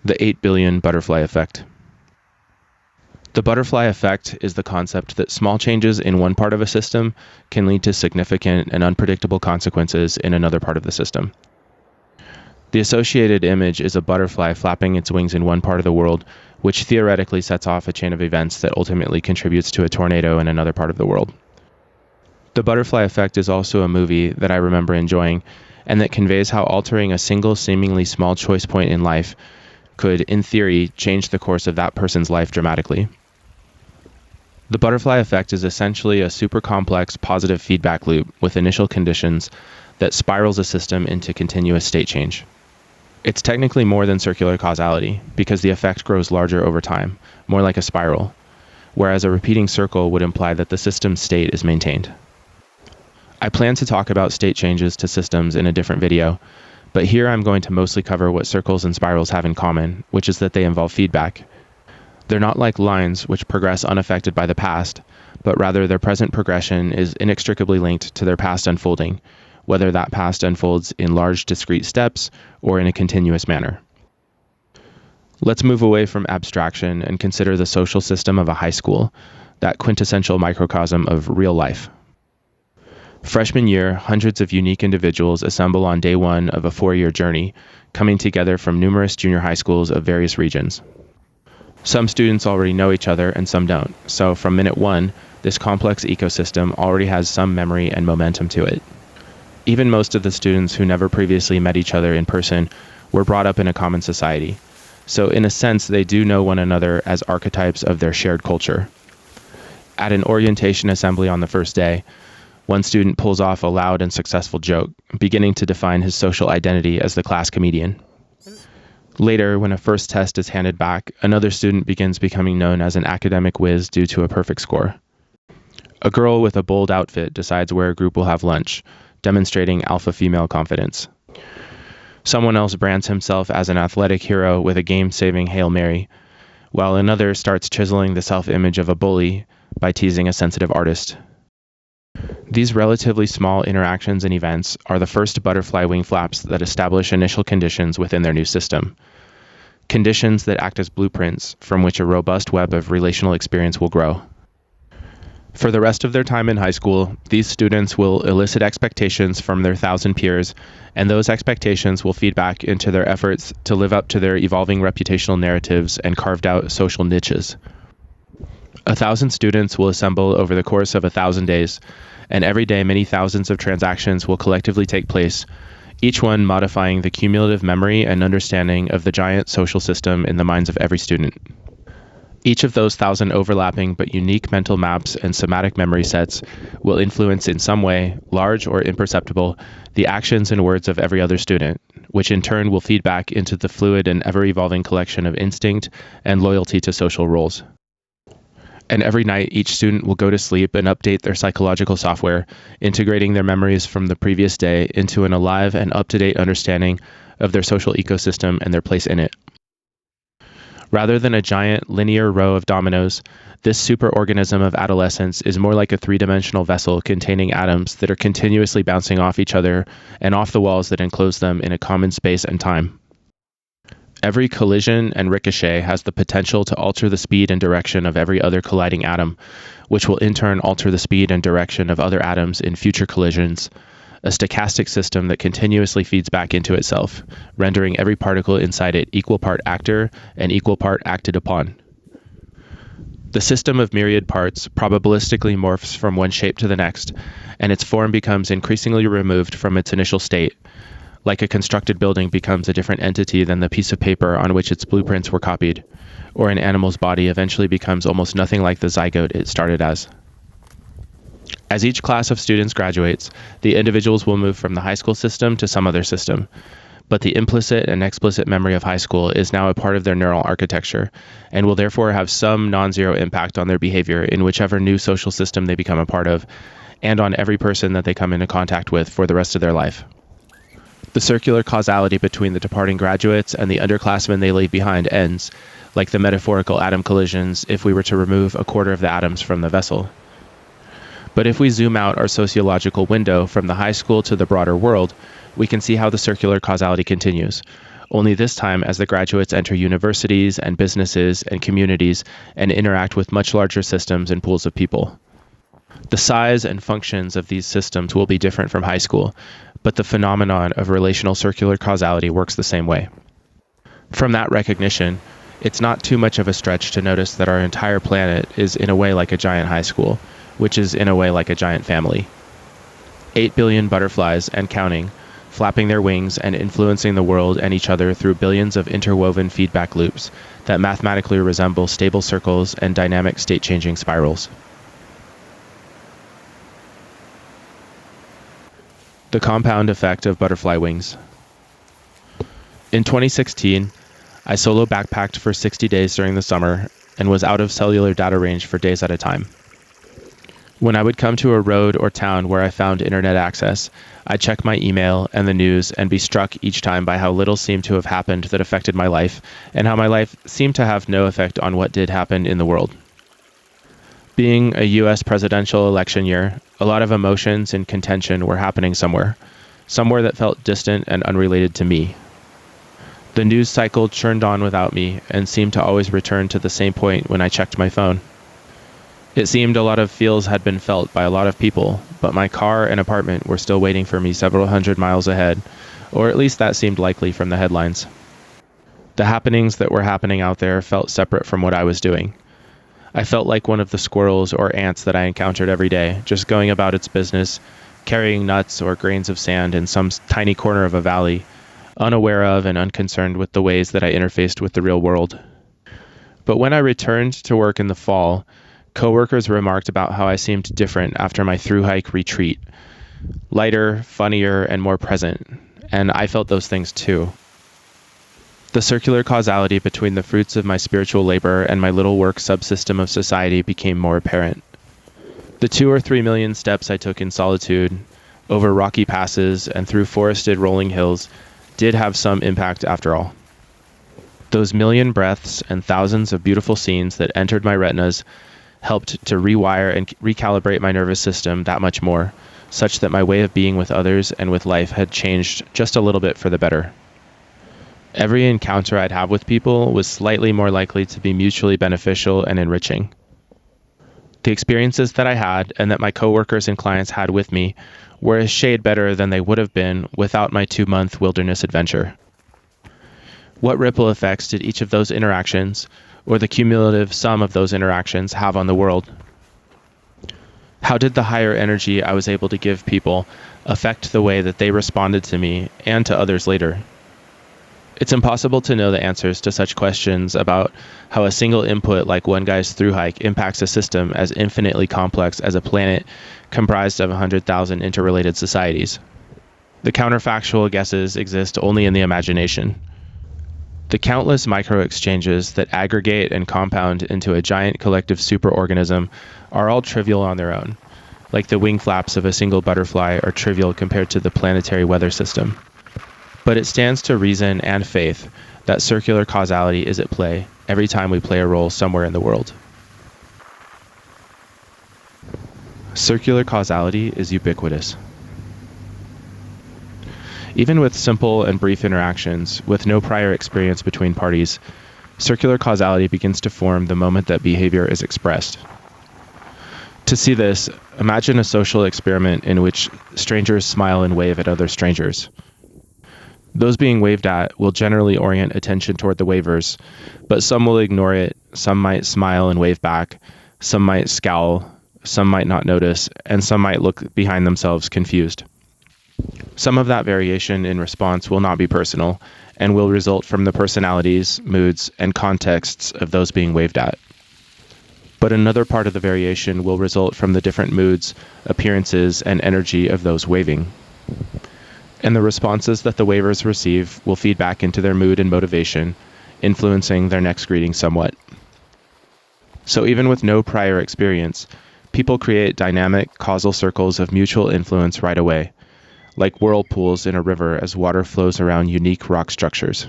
The 8 billion butterfly effect. The butterfly effect is the concept that small changes in one part of a system can lead to significant and unpredictable consequences in another part of the system. The associated image is a butterfly flapping its wings in one part of the world, which theoretically sets off a chain of events that ultimately contributes to a tornado in another part of the world. The butterfly effect is also a movie that I remember enjoying, and that conveys how altering a single seemingly small choice point in life could, in theory, change the course of that person's life dramatically. The butterfly effect is essentially a super complex positive feedback loop with initial conditions that spirals a system into continuous state change. It's technically more than circular causality because the effect grows larger over time, more like a spiral, whereas a repeating circle would imply that the system's state is maintained. I plan to talk about state changes to systems in a different video, but here I'm going to mostly cover what circles and spirals have in common, which is that they involve feedback. They're not like lines which progress unaffected by the past, but rather their present progression is inextricably linked to their past unfolding, whether that past unfolds in large discrete steps or in a continuous manner. Let's move away from abstraction and consider the social system of a high school, that quintessential microcosm of real life. Freshman year, hundreds of unique individuals assemble on day one of a 4-year journey, coming together from numerous junior high schools of various regions. Some students already know each other and some don't, so from minute one, this complex ecosystem already has some memory and momentum to it. Even most of the students who never previously met each other in person were brought up in a common society, so in a sense they do know one another as archetypes of their shared culture. At an orientation assembly on the first day, one student pulls off a loud and successful joke, beginning to define his social identity as the class comedian. Later, when a first test is handed back, another student begins becoming known as an academic whiz due to a perfect score. A girl with a bold outfit decides where a group will have lunch, demonstrating alpha female confidence. Someone else brands himself as an athletic hero with a game-saving Hail Mary, while another starts chiseling the self-image of a bully by teasing a sensitive artist. These relatively small interactions and events are the first butterfly wing flaps that establish initial conditions within their new system. Conditions that act as blueprints from which a robust web of relational experience will grow. For the rest of their time in high school, these students will elicit expectations from their 1,000 peers, and those expectations will feed back into their efforts to live up to their evolving reputational narratives and carved out social niches. 1,000 students will assemble over the course of 1,000 days, and every day many thousands of transactions will collectively take place, each one modifying the cumulative memory and understanding of the giant social system in the minds of every student. Each of those 1,000 overlapping but unique mental maps and somatic memory sets will influence in some way, large or imperceptible, the actions and words of every other student, which in turn will feed back into the fluid and ever-evolving collection of instinct and loyalty to social roles. And every night, each student will go to sleep and update their psychological software, integrating their memories from the previous day into an alive and up-to-date understanding of their social ecosystem and their place in it. Rather than a giant linear row of dominoes, this superorganism of adolescence is more like a three-dimensional vessel containing atoms that are continuously bouncing off each other and off the walls that enclose them in a common space and time. Every collision and ricochet has the potential to alter the speed and direction of every other colliding atom, which will in turn alter the speed and direction of other atoms in future collisions, a stochastic system that continuously feeds back into itself, rendering every particle inside it equal part actor and equal part acted upon. The system of myriad parts probabilistically morphs from one shape to the next, and its form becomes increasingly removed from its initial state, like a constructed building becomes a different entity than the piece of paper on which its blueprints were copied, or an animal's body eventually becomes almost nothing like the zygote it started as. As each class of students graduates, the individuals will move from the high school system to some other system, but the implicit and explicit memory of high school is now a part of their neural architecture, and will therefore have some non-zero impact on their behavior in whichever new social system they become a part of, and on every person that they come into contact with for the rest of their life. The circular causality between the departing graduates and the underclassmen they leave behind ends, like the metaphorical atom collisions, if we were to remove a quarter of the atoms from the vessel. But if we zoom out our sociological window from the high school to the broader world, we can see how the circular causality continues, only this time as the graduates enter universities and businesses and communities and interact with much larger systems and pools of people. The size and functions of these systems will be different from high school, but the phenomenon of relational circular causality works the same way. From that recognition, it's not too much of a stretch to notice that our entire planet is in a way like a giant high school, which is in a way like a giant family. 8 billion butterflies and counting, flapping their wings and influencing the world and each other through billions of interwoven feedback loops that mathematically resemble stable circles and dynamic state-changing spirals. The compound effect of butterfly wings. In 2016, I solo backpacked for 60 days during the summer and was out of cellular data range for days at a time. When I would come to a road or town where I found internet access, I'd check my email and the news and be struck each time by how little seemed to have happened that affected my life, and how my life seemed to have no effect on what did happen in the world. Being a US presidential election year, a lot of emotions and contention were happening somewhere that felt distant and unrelated to me. The news cycle churned on without me and seemed to always return to the same point when I checked my phone. It seemed a lot of feels had been felt by a lot of people, but my car and apartment were still waiting for me several hundred miles ahead, or at least that seemed likely from the headlines. The happenings that were happening out there felt separate from what I was doing. I felt like one of the squirrels or ants that I encountered every day, just going about its business, carrying nuts or grains of sand in some tiny corner of a valley, unaware of and unconcerned with the ways that I interfaced with the real world. But when I returned to work in the fall, coworkers remarked about how I seemed different after my thru-hike retreat. Lighter, funnier, and more present. And I felt those things too. The circular causality between the fruits of my spiritual labor and my little work subsystem of society became more apparent. The 2 or 3 million steps I took in solitude, over rocky passes and through forested rolling hills, did have some impact after all. Those million breaths and thousands of beautiful scenes that entered my retinas helped to rewire and recalibrate my nervous system that much more, such that my way of being with others and with life had changed just a little bit for the better. Every encounter I'd have with people was slightly more likely to be mutually beneficial and enriching. The experiences that I had and that my coworkers and clients had with me were a shade better than they would have been without my 2-month wilderness adventure. What ripple effects did each of those interactions, or the cumulative sum of those interactions, have on the world? How did the higher energy I was able to give people affect the way that they responded to me and to others later? It's impossible to know the answers to such questions about how a single input like one guy's thru-hike impacts a system as infinitely complex as a planet comprised of 100,000 interrelated societies. The counterfactual guesses exist only in the imagination. The countless micro-exchanges that aggregate and compound into a giant collective superorganism are all trivial on their own, like the wing flaps of a single butterfly are trivial compared to the planetary weather system. But it stands to reason and faith that circular causality is at play every time we play a role somewhere in the world. Circular causality is ubiquitous. Even with simple and brief interactions, with no prior experience between parties, circular causality begins to form the moment that behavior is expressed. To see this, imagine a social experiment in which strangers smile and wave at other strangers. Those being waved at will generally orient attention toward the wavers, but some will ignore it, some might smile and wave back, some might scowl, some might not notice, and some might look behind themselves confused. Some of that variation in response will not be personal, and will result from the personalities, moods, and contexts of those being waved at. But another part of the variation will result from the different moods, appearances, and energy of those waving. And the responses that the wavers receive will feed back into their mood and motivation, influencing their next greeting somewhat. So even with no prior experience, people create dynamic causal circles of mutual influence right away, like whirlpools in a river as water flows around unique rock structures.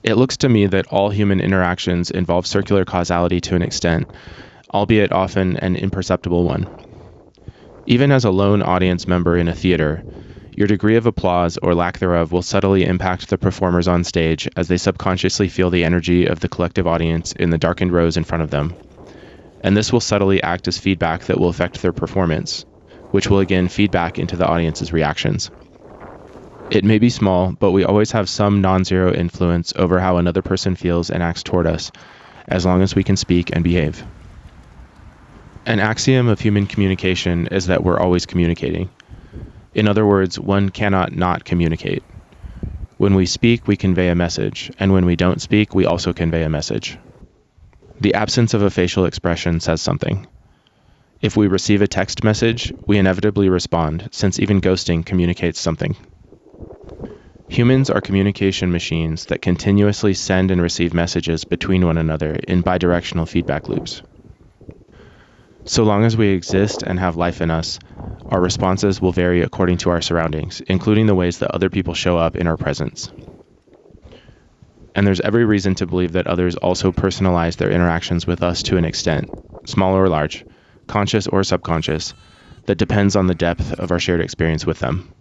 It looks to me that all human interactions involve circular causality to an extent, albeit often an imperceptible one. Even as a lone audience member in a theater, Your degree of applause or lack thereof will subtly impact the performers on stage as they subconsciously feel the energy of the collective audience in the darkened rows in front of them. And this will subtly act as feedback that will affect their performance, which will again feed back into the audience's reactions. It may be small, but we always have some non-zero influence over how another person feels and acts toward us, as long as we can speak and behave. An axiom of human communication is that we're always communicating. In other words, one cannot not communicate. When we speak, we convey a message, and when we don't speak, we also convey a message. The absence of a facial expression says something. If we receive a text message, we inevitably respond, since even ghosting communicates something. Humans are communication machines that continuously send and receive messages between one another in bidirectional feedback loops. So long as we exist and have life in us, our responses will vary according to our surroundings, including the ways that other people show up in our presence. And there's every reason to believe that others also personalize their interactions with us to an extent, small or large, conscious or subconscious, that depends on the depth of our shared experience with them.